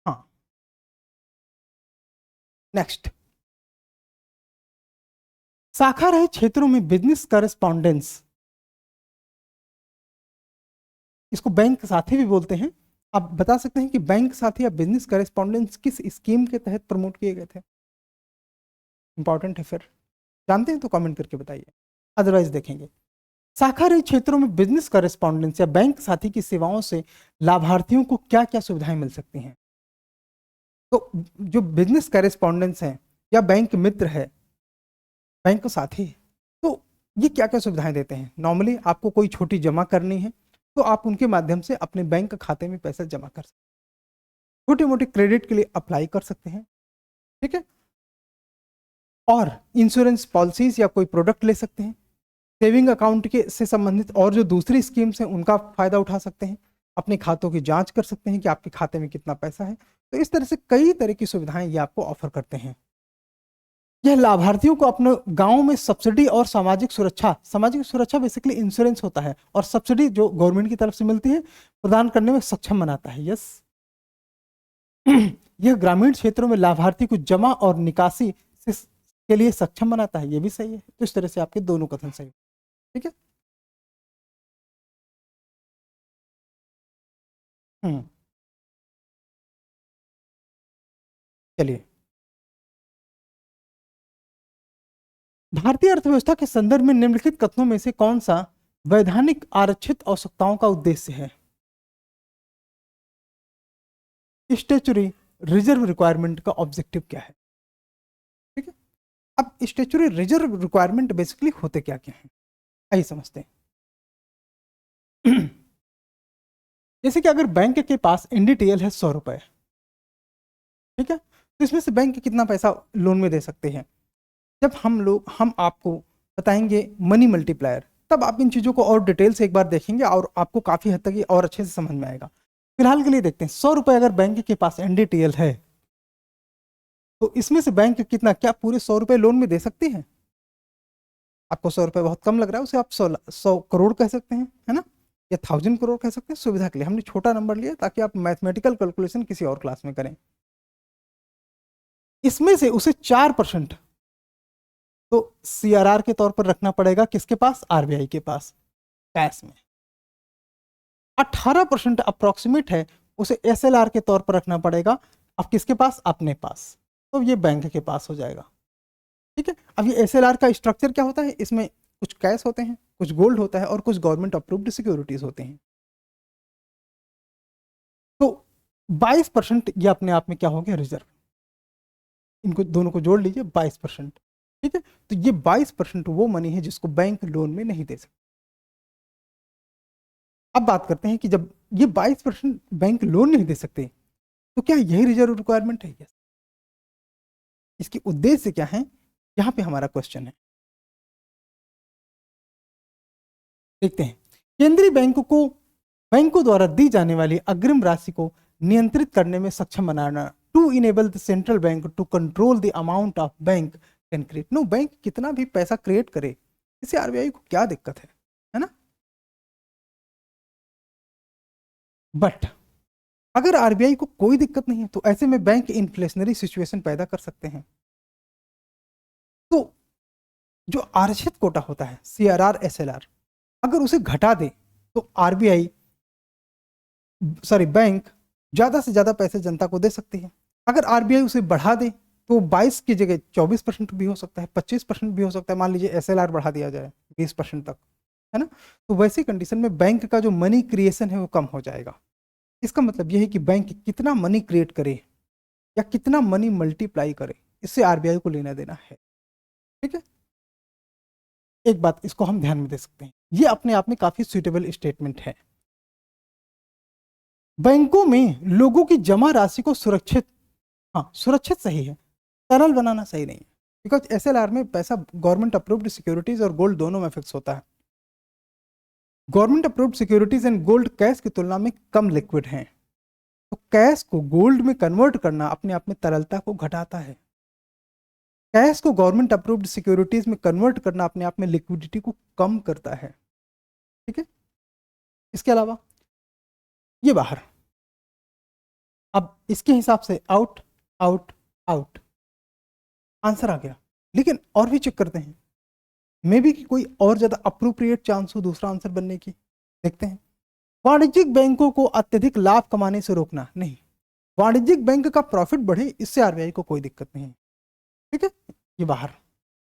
हाँ। नेक्स्ट, शाखा रहे क्षेत्रों में बिजनेस करेस्पॉन्डेंस, इसको बैंक साथी भी बोलते हैं। आप बता सकते हैं कि बैंक साथी या बिजनेस करेस्पॉन्डेंस किस स्कीम के तहत प्रमोट किए गए थे? इंपॉर्टेंट है, फिर जानते हैं तो कमेंट करके बताइए, अदरवाइज देखेंगे। शाखा रहित क्षेत्रों में बिजनेस करेस्पॉन्डेंस या बैंक साथी की सेवाओं से लाभार्थियों को क्या क्या सुविधाएं मिल सकती हैं? तो जो बिजनेस करेस्पॉन्डेंस है या बैंक मित्र है, बैंक साथी, तो ये क्या क्या सुविधाएं देते हैं? नॉर्मली आपको कोई छोटी जमा करनी है तो आप उनके माध्यम से अपने बैंक खाते में पैसा जमा कर सकते हैं, छोटे मोटे क्रेडिट के लिए अप्लाई कर सकते हैं। ठीक है। और इंश्योरेंस पॉलिसीज या कोई प्रोडक्ट ले सकते हैं, सेविंग अकाउंट के से संबंधित और जो दूसरी स्कीम्स हैं उनका फायदा उठा सकते हैं, अपने खातों की जांच कर सकते हैं कि आपके खाते में कितना पैसा है। तो इस तरह से कई तरह की सुविधाएं ये आपको ऑफर करते हैं। यह लाभार्थियों को अपने गांव में सब्सिडी और सामाजिक सुरक्षा बेसिकली इंश्योरेंस होता है, और सब्सिडी जो गवर्नमेंट की तरफ से मिलती है प्रदान करने में सक्षम बनाता है। यस। यह ग्रामीण क्षेत्रों में लाभार्थी को जमा और निकासी के लिए सक्षम बनाता है, यह भी सही है। तो इस तरह से आपके दोनों कथन सही। ठीक है। हम्म। चलिए, भारतीय अर्थव्यवस्था के संदर्भ में निम्नलिखित कथनों में से कौन सा वैधानिक आरक्षित आवश्यकताओं का उद्देश्य है? स्टेचुरी रिजर्व रिक्वायरमेंट का ऑब्जेक्टिव क्या है? ठीक है। अब स्टेचुरी रिजर्व रिक्वायरमेंट बेसिकली होते क्या क्या है, आइए समझते हैं। जैसे कि अगर बैंक के पास एनडीटीएल है 100 रुपए, ठीक है, तो इसमें से बैंक कितना पैसा लोन में दे सकते हैं? जब हम आपको बताएंगे मनी मल्टीप्लायर, तब आप इन चीज़ों को और डिटेल से एक बार देखेंगे और आपको काफ़ी हद तक ये और अच्छे से समझ में आएगा। फिलहाल के लिए देखते हैं, 100 रुपए अगर बैंक के पास एनडीटीएल है, तो इसमें से बैंक कितना, क्या पूरे 100 रुपए लोन में दे सकती है? आपको 100 रुपए बहुत कम लग रहा है, उसे आप 100 करोड़ कह सकते हैं, है ना, या 1000 करोड़ कह सकते हैं। सुविधा के लिए हमने छोटा नंबर लिया ताकि आप मैथमेटिकल कैलकुलेशन किसी और क्लास में करें। इसमें से उसे 4% तो सीआरआर के तौर पर रखना पड़ेगा, किसके पास? आरबीआई के पास। कैश में। 18% अप्रोक्सीमेट है, उसे SLR के तौर पर रखना पड़ेगा। अब किसके पास? अपने पास, तो ये बैंक के पास हो जाएगा। ठीक है, अब ये SLR का स्ट्रक्चर क्या होता है? इसमें कुछ कैश होते हैं, कुछ गोल्ड होता है और कुछ गवर्नमेंट अप्रूव्ड सिक्योरिटीज होते हैं। तो 22% ये अपने आप में क्या हो गया? रिजर्व। इनको दोनों को जोड़ लीजिए, 22%। ठीक है, तो ये 22% वो मनी है जिसको बैंक लोन में नहीं दे सकते। अब बात करते हैं कि जब ये 22% बैंक लोन नहीं दे सकते तो क्या यही रिजर्व रिक्वायरमेंट है? यस। इसकी उद्देश्य क्या है, यहां पे हमारा क्वेश्चन है। देखते हैं, केंद्रीय बैंकों द्वारा दी जाने वाली अग्रिम राशि को नियंत्रित करने में सक्षम बनाना, to enable the central bank to control the amount of bank can create. No, bank कितना भी पैसा क्रिएट करे, इससे आरबीआई को क्या दिक्कत है ना? बट अगर आरबीआई को कोई दिक्कत नहीं है तो ऐसे में बैंक इन्फ्लेशनरी सिचुएशन पैदा कर सकते हैं। तो जो आरक्षित कोटा होता है, CRR SLR, अगर उसे घटा दे तो आरबीआई बैंक ज्यादा से ज्यादा पैसे जनता को दे सकती है। अगर आरबीआई उसे बढ़ा दे तो 22 की जगह 24% भी हो सकता है, 25% भी हो सकता है। मान लीजिए SLR बढ़ा दिया जाए 20% तक, है ना? तो वैसी कंडीशन में बैंक का जो मनी क्रिएशन है वो कम हो जाएगा। इसका मतलब यह है कि बैंक कितना मनी क्रिएट करे या कितना मनी मल्टीप्लाई करे, इससे आरबीआई को लेना देना है। ठीक है, एक बात इसको हम ध्यान में दे सकते हैं, ये अपने आप में काफी सुइटेबल स्टेटमेंट है। बैंकों में लोगों की जमा राशि को सुरक्षित, हाँ सुरक्षित सही है, तरल बनाना सही नहीं है। बिकॉज SLR में पैसा गवर्नमेंट अप्रूव्ड सिक्योरिटीज और गोल्ड दोनों में फिक्स होता है। Government approved securities and gold cash की तुलना में कम लिक्विड हैं, तो कैश को गोल्ड में कन्वर्ट करना अपने आप में तरलता को घटाता है। कैश को गवर्नमेंट अप्रूव्ड सिक्योरिटीज में कन्वर्ट करना अपने आप में लिक्विडिटी को कम करता है। ठीक है, इसके अलावा ये बाहर, अब इसके हिसाब से आउट आउट आउट आंसर आ गया। लेकिन और भी चेक करते हैं, मे बी कि कोई और ज्यादा अप्रोप्रिएट चांस हो दूसरा आंसर बनने की। देखते हैं, वाणिज्यिक बैंकों को अत्यधिक लाभ कमाने से रोकना। नहीं, वाणिज्यिक बैंक का प्रॉफिट बढ़े, इससे आरबीआई को कोई दिक्कत नहीं है। ठीक है, ये बाहर।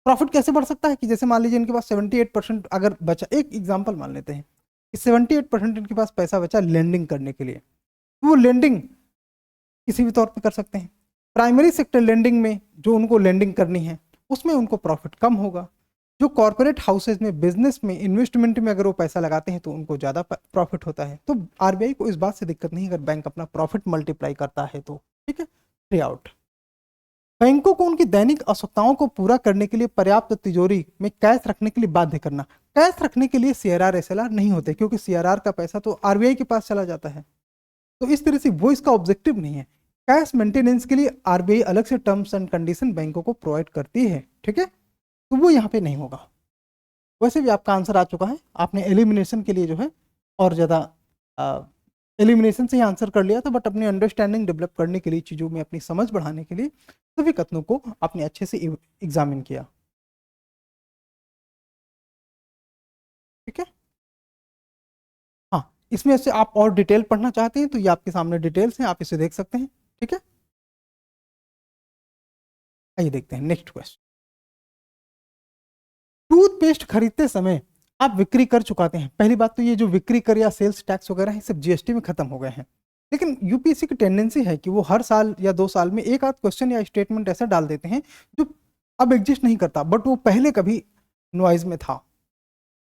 प्रॉफिट कैसे बढ़ सकता है कि जैसे मान लीजिए इनके पास 78% अगर बचा, एक एग्जांपल मान लेते हैं कि 78% इनके पास पैसा बचा लेंडिंग करने के लिए, तो वो लेंडिंग किसी भी तौर पे कर सकते हैं। प्राइमरी सेक्टर लेंडिंग में जो उनको लेंडिंग करनी है उसमें उनको प्रॉफिट कम होगा। जो कॉर्पोरेट हाउसेज में, बिजनेस में, इन्वेस्टमेंट में अगर वो पैसा लगाते हैं तो उनको ज्यादा प्रॉफिट होता है। तो आरबीआई को इस बात से दिक्कत नहीं अगर बैंक अपना प्रॉफिट मल्टीप्लाई करता है तो। ठीक है, 3 आउट। बैंकों को उनकी दैनिक आवश्यकताओं को पूरा करने के लिए पर्याप्त तिजोरी में कैश रखने के लिए बाध्य करना। कैश रखने के लिए CRR SLR नहीं होते, क्योंकि CRR का पैसा तो आरबीआई के पास चला जाता है। तो इस तरह से वो इसका ऑब्जेक्टिव नहीं है। कैश मेंटेनेंस के लिए आरबीआई अलग से टर्म्स एंड कंडीशन बैंकों को प्रोवाइड करती है। ठीक है, तो वो यहाँ पे नहीं होगा। वैसे भी आपका आंसर आ चुका है, आपने एलिमिनेशन के लिए जो है और ज़्यादा एलिमिनेशन से ही आंसर कर लिया था, बट अपनी अंडरस्टैंडिंग डेवलप करने के लिए, चीज़ों में अपनी समझ बढ़ाने के लिए सभी कथनों को आपने अच्छे से एग्जामिन किया। ठीक है, हाँ, इसमें से आप और डिटेल पढ़ना चाहते हैं तो ये आपके सामने डिटेल्स हैं, आप इसे देख सकते हैं। ठीक है, आइए देखते हैं नेक्स्ट क्वेश्चन। टूथपेस्ट खरीदते समय आप बिक्री कर चुकाते हैं। पहली बात तो ये जो बिक्री कर या सेल्स टैक्स वगैरह है सब जीएसटी में खत्म हो गए हैं, लेकिन यूपीएससी की टेंडेंसी है कि वो हर साल या 2 साल में एक आध क्वेश्चन या स्टेटमेंट ऐसा डाल देते हैं जो अब एग्जिस्ट नहीं करता, बट वो पहले कभी नॉइज में था।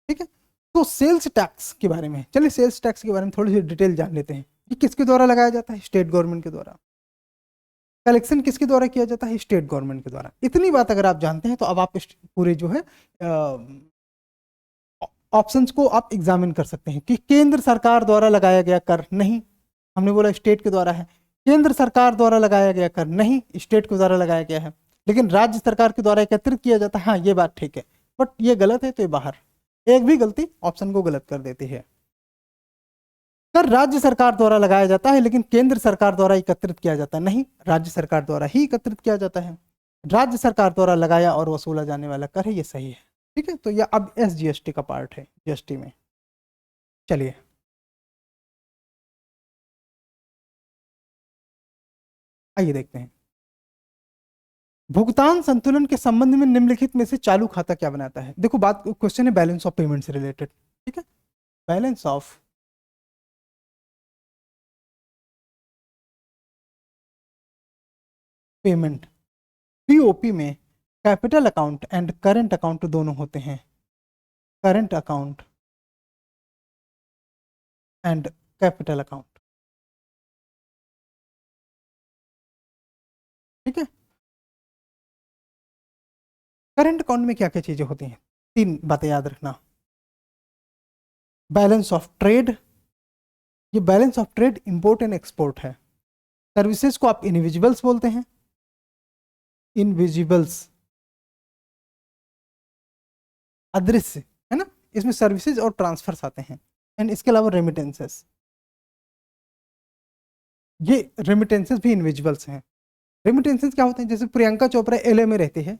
ठीक है, तो सेल्स टैक्स के बारे में, चलिए सेल्स टैक्स के बारे में थोड़ी सी डिटेल जान लेते हैं। ये किसके द्वारा लगाया जाता है? स्टेट गवर्नमेंट के द्वारा। कलेक्शन किसके द्वारा किया जाता है? स्टेट गवर्नमेंट के द्वारा। इतनी बात अगर आप जानते हैं तो अब आप पूरे जो है ऑप्शंस को आप एग्जामिन कर सकते हैं कि केंद्र सरकार द्वारा लगाया गया कर नहीं, हमने बोला स्टेट के द्वारा है। केंद्र सरकार द्वारा लगाया गया कर नहीं, स्टेट के द्वारा लगाया गया है। लेकिन राज्य सरकार के द्वारा एकत्रित किया जाता है, हाँ ये बात ठीक है, बट ये गलत है तो ये बाहर। एक भी गलती ऑप्शन को गलत कर देती है। कर राज्य सरकार द्वारा लगाया जाता है लेकिन केंद्र सरकार द्वारा एकत्रित किया जाता है नहीं, राज्य सरकार द्वारा ही एकत्रित किया जाता है। राज्य सरकार द्वारा लगाया और वसूला जाने वाला कर है, ये सही है। ठीक है, तो यह अब SGST का पार्ट है जीएसटी में। चलिए आइए देखते हैं। भुगतान संतुलन के संबंध में निम्नलिखित में से चालू खाता क्या बनाता है? देखो बात, क्वेश्चन है बैलेंस ऑफ पेमेंट से रिलेटेड, ठीक है। बैलेंस ऑफ पेमेंट, पीओपी में capital account and current account दोनों होते हैं। Current account and capital account, ठीक है। करंट अकाउंट में क्या क्या चीजें होती हैं? तीन बातें याद रखना। बैलेंस ऑफ ट्रेड, ये balance of trade import and export है। सर्विसेज को आप इनविजिबल्स बोलते हैं, इनविजिबल्स, अदृश्य, है ना। इसमें सर्विसेज और ट्रांसफर्स आते हैं। एंड इसके अलावा रेमिटेंसेस, ये रेमिटेंसेस भी इनविजिबल्स हैं। रेमिटेंसेस क्या होते हैं? जैसे प्रियंका चोपड़ा एलए में रहती है,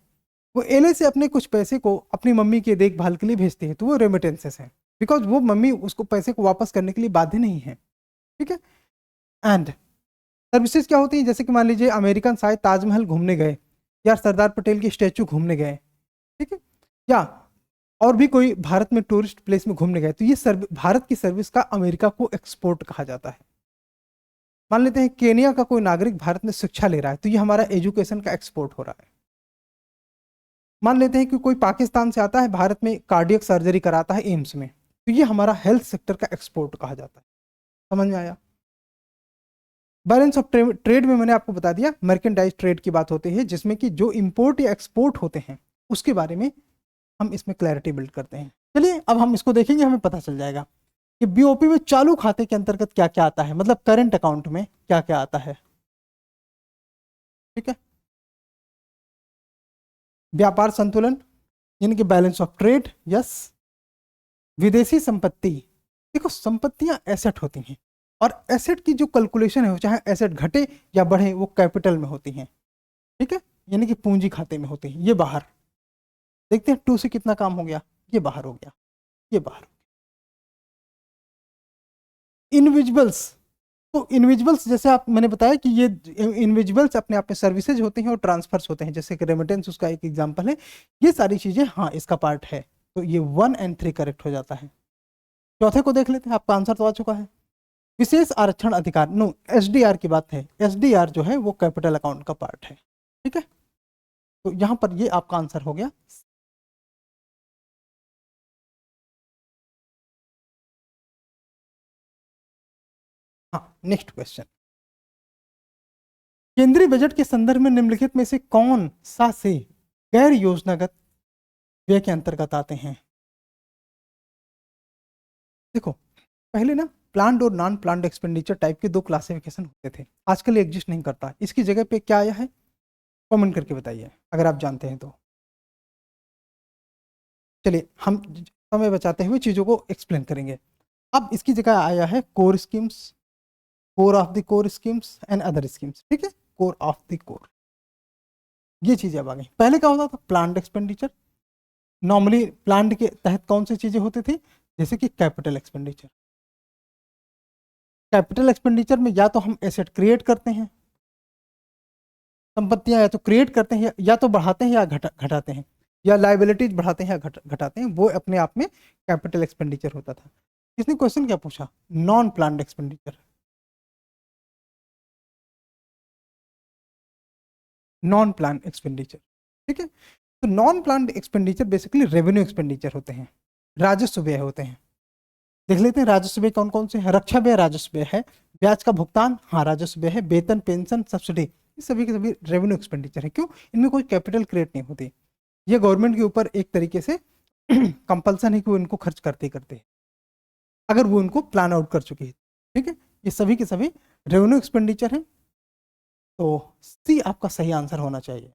वो एलए से अपने कुछ पैसे को अपनी मम्मी के देखभाल के लिए भेजती है, तो वो रेमिटेंसेस हैं, बिकॉज वो मम्मी उसको पैसे को वापस करने के लिए बाध्य नहीं है, ठीक है। एंड सर्विसेज क्या होती है? जैसे कि मान लीजिए अमेरिकन शायद ताजमहल घूमने गए, या सरदार पटेल की स्टैचू घूमने गए, ठीक है, या और भी कोई भारत में टूरिस्ट प्लेस में घूमने गए, तो ये भारत की सर्विस का अमेरिका को एक्सपोर्ट कहा जाता है। मान लेते हैं केनिया का कोई नागरिक भारत में शिक्षा ले रहा है, तो ये हमारा एजुकेशन का एक्सपोर्ट हो रहा है। मान लेते हैं कि कोई पाकिस्तान से आता है, भारत में कार्डियक सर्जरी कराता है एम्स में, तो ये हमारा हेल्थ सेक्टर का एक्सपोर्ट कहा जाता है। समझ में आया? बैलेंस ऑफ ट्रेड में मैंने आपको बता दिया, मर्केंटाइज ट्रेड की बात होती है, जिसमें कि जो इंपोर्ट या एक्सपोर्ट होते हैं उसके बारे में हम इसमें क्लैरिटी बिल्ड करते हैं। चलिए अब हम इसको देखेंगे, हमें पता चल जाएगा कि बीओपी में चालू खाते के अंतर्गत क्या क्या आता है, मतलब करंट अकाउंट में क्या क्या आता है, ठीक है। व्यापार संतुलन यानी कि बैलेंस ऑफ ट्रेड, यस। विदेशी संपत्ति, देखो संपत्तियां एसेट होती हैं, और एसेट की जो कैलकुलेशन है, चाहे एसेट घटे या बढ़े, वो कैपिटल में होती हैं, ठीक है, यानी कि पूंजी खाते में होती हैं। ये बाहर देखते हैं, 2 से कितना काम हो गया, ये बाहर हो गया, ये बाहर। इनविजिबल्स, तो इनविजिबल्स जैसे आप, मैंने बताया कि ये इनविजिबल्स अपने आप में सर्विसेज होते हैं और ट्रांसफर्स होते हैं, जैसे कि रेमिटेंस उसका एक एग्जांपल है। ये सारी चीजें हाँ इसका पार्ट है, तो ये 1 और 3 करेक्ट हो जाता है। चौथे को देख लेते हैं, आपका आंसर तो आ चुका है। विशेष आरक्षण अधिकार, नो, एसडीआर की बात है। एसडीआर जो है वो कैपिटल अकाउंट का पार्ट है, ठीक है। तो यहां पर ये आपका आंसर हो गया। हाँ, नेक्स्ट क्वेश्चन। केंद्रीय बजट के संदर्भ में निम्नलिखित में से कौन सा से गैर योजनागत व्यय के अंतर्गत आते हैं? देखो पहले ना प्लान्ड और नॉन प्लान्ड एक्सपेंडिचर टाइप के 2 क्लासिफिकेशन होते थे, आजकल एग्जिस्ट नहीं करता। इसकी जगह पे क्या आया है, कमेंट करके बताइए अगर आप जानते हैं तो। चलिए हम समय बचाते हुए चीजों को एक्सप्लेन करेंगे। अब इसकी जगह आया है core schemes, core of the core schemes and other schemes, ठीक है, कोर ऑफ द कोर। ये चीजें अब आ गई। पहले क्या होता था, प्लान्ड एक्सपेंडिचर। नॉर्मली प्लान्ड के तहत कौन सी चीजें होती थी, जैसे कि कैपिटल एक्सपेंडिचर। कैपिटल एक्सपेंडिचर में या तो हम एसेट क्रिएट करते हैं, संपत्तियां या तो क्रिएट करते हैं, या तो बढ़ाते हैं या घटाते हैं, या लाइबिलिटीज बढ़ाते हैं या घटाते हैं, वो अपने आप में कैपिटल एक्सपेंडिचर होता था। इसने क्वेश्चन क्या पूछा, non planned expenditure. Non plan expenditure, ठीक है। तो non plan expenditure basically revenue expenditure होते हैं, राजस्व व्यय होते हैं। देख लेते हैं राजस्व व्यय कौन कौन से हैं। रक्षा व्यय राजस्व व्यय है, ब्याज का भुगतान हाँ राजस्व व्यय है, वेतन पेंशन सब्सिडी, ये सभी के सभी रेवेन्यू एक्सपेंडिचर है। क्यों, इनमें कोई कैपिटल क्रिएट नहीं होती, ये गवर्नमेंट के ऊपर एक तरीके से कंपल्सन है कि वो इनको खर्च करते ही करते हैं, अगर वो इनको प्लान आउट कर चुकी है, ठीक है। ये सभी के सभी रेवेन्यू एक्सपेंडिचर है, तो सी आपका सही आंसर होना चाहिए।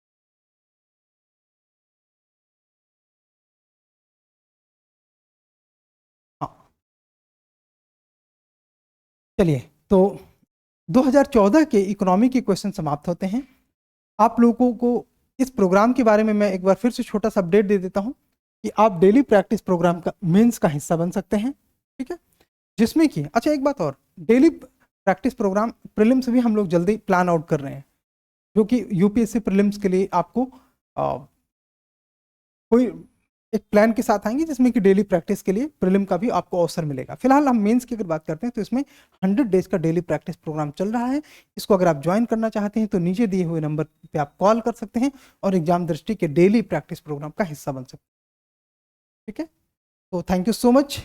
हाँ चलिए, तो 2014 के इकोनॉमी के क्वेश्चन समाप्त होते हैं। आप लोगों को इस प्रोग्राम के बारे में मैं एक बार फिर से छोटा सा अपडेट दे देता हूं कि आप डेली प्रैक्टिस प्रोग्राम का मेंस का हिस्सा बन सकते हैं, ठीक है। जिसमें कि अच्छा एक बात और, डेली प्रैक्टिस प्रोग्राम प्रीलिम्स भी हम लोग जल्दी प्लान आउट कर रहे हैं, जो कि यूपीएससी प्रीलिम्स के लिए आपको कोई एक प्लान के साथ आएंगे, जिसमें कि डेली प्रैक्टिस के लिए प्रीलिम का भी आपको अवसर मिलेगा। फिलहाल हम मेंस की अगर बात करते हैं तो इसमें 100 डेज का डेली प्रैक्टिस प्रोग्राम चल रहा है। इसको अगर आप ज्वाइन करना चाहते हैं तो नीचे दिए हुए नंबर पे आप कॉल कर सकते हैं और एग्जाम दृष्टि के डेली प्रैक्टिस प्रोग्राम का हिस्सा बन सकते हैं। ठीक है, तो थैंक यू सो मच।